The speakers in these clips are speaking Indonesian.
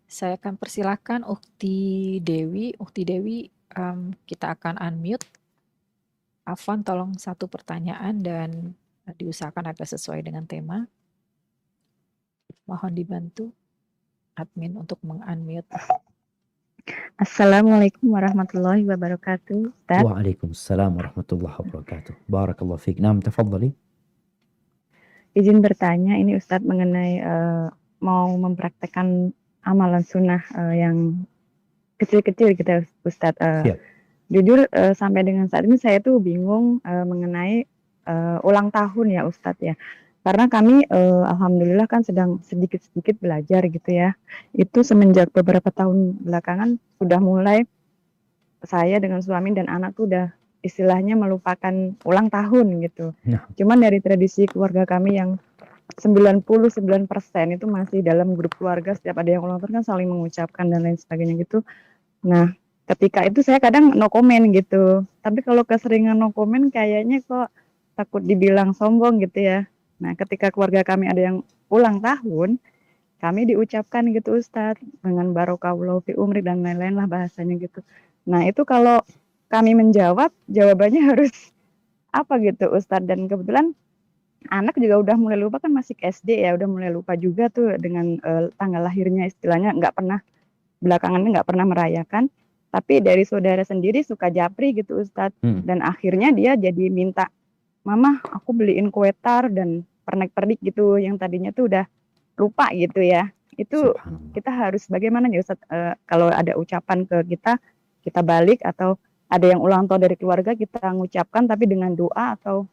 Saya akan persilahkan Ukti Dewi. Ukti Dewi, kita akan unmute. Afwan, tolong satu pertanyaan dan diusahakan agar sesuai dengan tema. Mohon dibantu admin untuk meng-unmute. Assalamualaikum warahmatullahi wabarakatuh, Ustaz. Waalaikumsalam warahmatullahi wabarakatuh. Barakallahu fiik. Naam, tafadhali. Izin bertanya, ini Ustaz mengenai mau mempraktekkan amalan sunnah yang kecil-kecil gitu, Ustaz. Siap. Jujur sampai dengan saat ini saya tuh bingung mengenai ulang tahun ya, Ustaz ya. Karena kami alhamdulillah kan sedang sedikit-sedikit belajar gitu ya. Itu semenjak beberapa tahun belakangan sudah mulai saya dengan suami dan anak tuh udah istilahnya melupakan ulang tahun gitu. Nah, Cuman dari tradisi keluarga kami yang 99% itu masih dalam grup keluarga, setiap ada yang ulang tahun kan saling mengucapkan dan lain sebagainya gitu. Nah, ketika itu saya kadang no comment gitu. Tapi kalau keseringan no comment kayaknya kok takut dibilang sombong gitu ya. Nah, ketika keluarga kami ada yang ulang tahun, kami diucapkan gitu Ustadz dengan barokallahu fi umri dan lain-lain lah bahasanya gitu. Nah, itu kalau kami menjawab, jawabannya harus apa gitu Ustadz, dan kebetulan anak juga udah mulai lupa, kan masih SD ya, udah mulai lupa juga tuh dengan tanggal lahirnya, istilahnya belakangan ini nggak pernah merayakan. Tapi dari saudara sendiri suka japri gitu Ustadz, dan akhirnya dia jadi minta, "Mama, aku beliin kue tar dan pernek-pernik gitu yang tadinya tuh udah lupa gitu ya." Itu subhanallah. kita harus bagaimana ya Ustadz, kalau ada ucapan ke kita, kita balik, atau ada yang ulang tahun dari keluarga kita mengucapkan tapi dengan doa, atau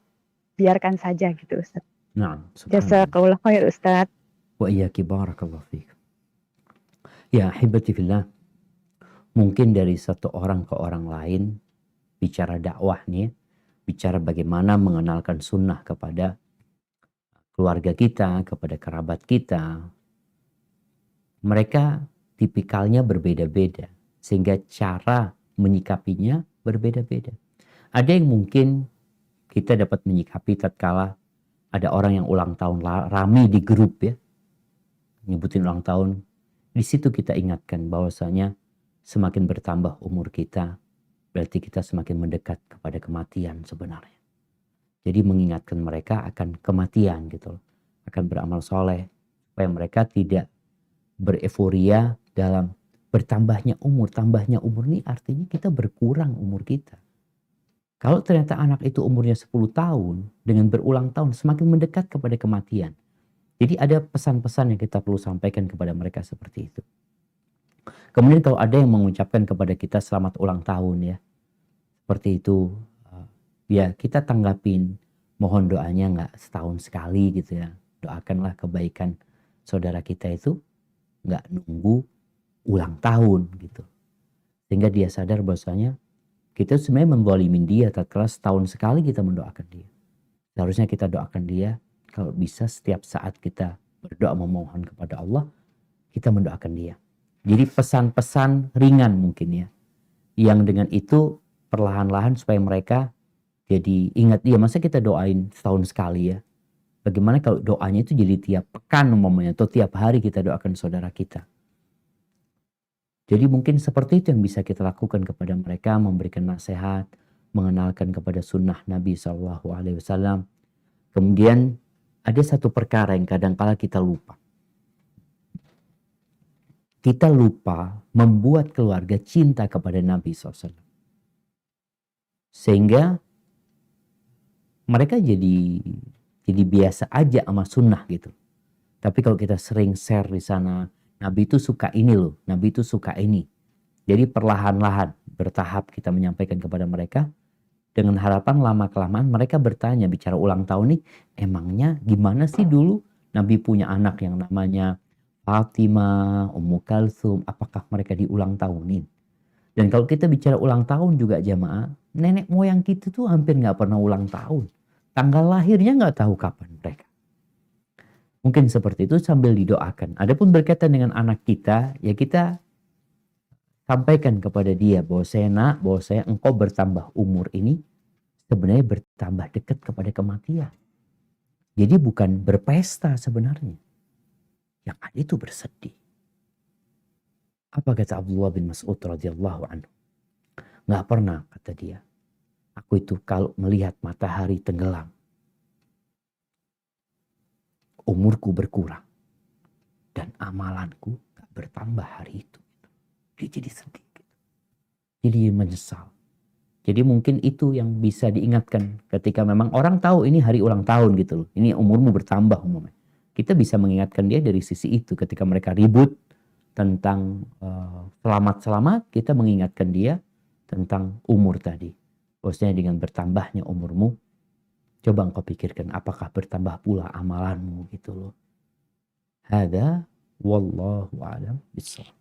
biarkan saja gitu Ustadz. Naam, subhanallah. Jazakallah khair Ustadz. Wa iyyaki, barakallahu fiik. Ya, ahibati fillah. Mungkin dari satu orang ke orang lain, bicara dakwah nih, bicara bagaimana mengenalkan sunnah kepada keluarga kita, kepada kerabat kita. Mereka tipikalnya berbeda-beda, sehingga cara menyikapinya berbeda-beda. Ada yang mungkin kita dapat menyikapi tatkala ada orang yang ulang tahun rame di grup ya, nyebutin ulang tahun. Di situ kita ingatkan bahwasanya semakin bertambah umur kita, berarti kita semakin mendekat kepada kematian sebenarnya. Jadi mengingatkan mereka akan kematian gitu, akan beramal soleh, supaya mereka tidak bereforia dalam bertambahnya umur. Tambahnya umur ini artinya kita berkurang umur kita. Kalau ternyata anak itu umurnya 10 tahun, dengan berulang tahun semakin mendekat kepada kematian. Jadi ada pesan-pesan yang kita perlu sampaikan kepada mereka seperti itu. Kemudian kalau ada yang mengucapkan kepada kita selamat ulang tahun ya, seperti itu, ya kita tanggapin, mohon doanya nggak setahun sekali gitu ya. Doakanlah kebaikan saudara kita itu nggak nunggu ulang tahun gitu. Sehingga dia sadar bahwasanya kita sebenarnya menzalimin dia tatkala setahun sekali kita mendoakan dia. Seharusnya kita doakan dia, kalau bisa setiap saat kita berdoa memohon kepada Allah, kita mendoakan dia. Jadi pesan-pesan ringan mungkin ya, yang dengan itu perlahan-lahan supaya mereka jadi ingat dia. Masa kita doain setahun sekali ya? Bagaimana kalau doanya itu jadi tiap pekan umpamanya, atau tiap hari kita doakan saudara kita. Jadi mungkin seperti itu yang bisa kita lakukan kepada mereka, memberikan nasihat, mengenalkan kepada sunnah Nabi SAW. Kemudian ada satu perkara yang kadang-kala kita lupa. Kita lupa membuat keluarga cinta kepada Nabi SAW. Sehingga mereka jadi biasa aja sama sunnah gitu. Tapi kalau kita sering share di sana, Nabi itu suka ini loh, Nabi itu suka ini. Jadi perlahan-lahan, bertahap kita menyampaikan kepada mereka, dengan harapan lama-kelamaan mereka bertanya, bicara ulang tahun nih, emangnya gimana sih dulu Nabi punya anak yang namanya Fatimah, Ummu Kalsum, apakah mereka diulang tahunin? Dan kalau kita bicara ulang tahun juga jamaah, nenek moyang kita tuh hampir nggak pernah ulang tahun. Tanggal lahirnya nggak tahu kapan mereka. Mungkin seperti itu sambil didoakan. Adapun berkaitan dengan anak kita, ya kita sampaikan kepada dia bahwa saya engkau bertambah umur ini sebenarnya bertambah dekat kepada kematian. Jadi bukan berpesta sebenarnya. Yang ada itu bersedih. Apa kata Abdullah bin Mas'ud radhiyallahu anhu? Nggak pernah, kata dia, aku itu kalau melihat matahari tenggelam, umurku berkurang dan amalanku gak bertambah hari itu. Dia jadi sedih, jadi menyesal. Jadi mungkin itu yang bisa diingatkan ketika memang orang tahu ini hari ulang tahun gitu loh. Ini umurmu bertambah umumnya. Kita bisa mengingatkan dia dari sisi itu ketika mereka ribut tentang selamat-selamat, kita mengingatkan dia tentang umur tadi. Maksudnya dengan bertambahnya umurmu, coba engkau pikirkan apakah bertambah pula amalanmu gitu loh. Hada wallahu a'lam bishawab.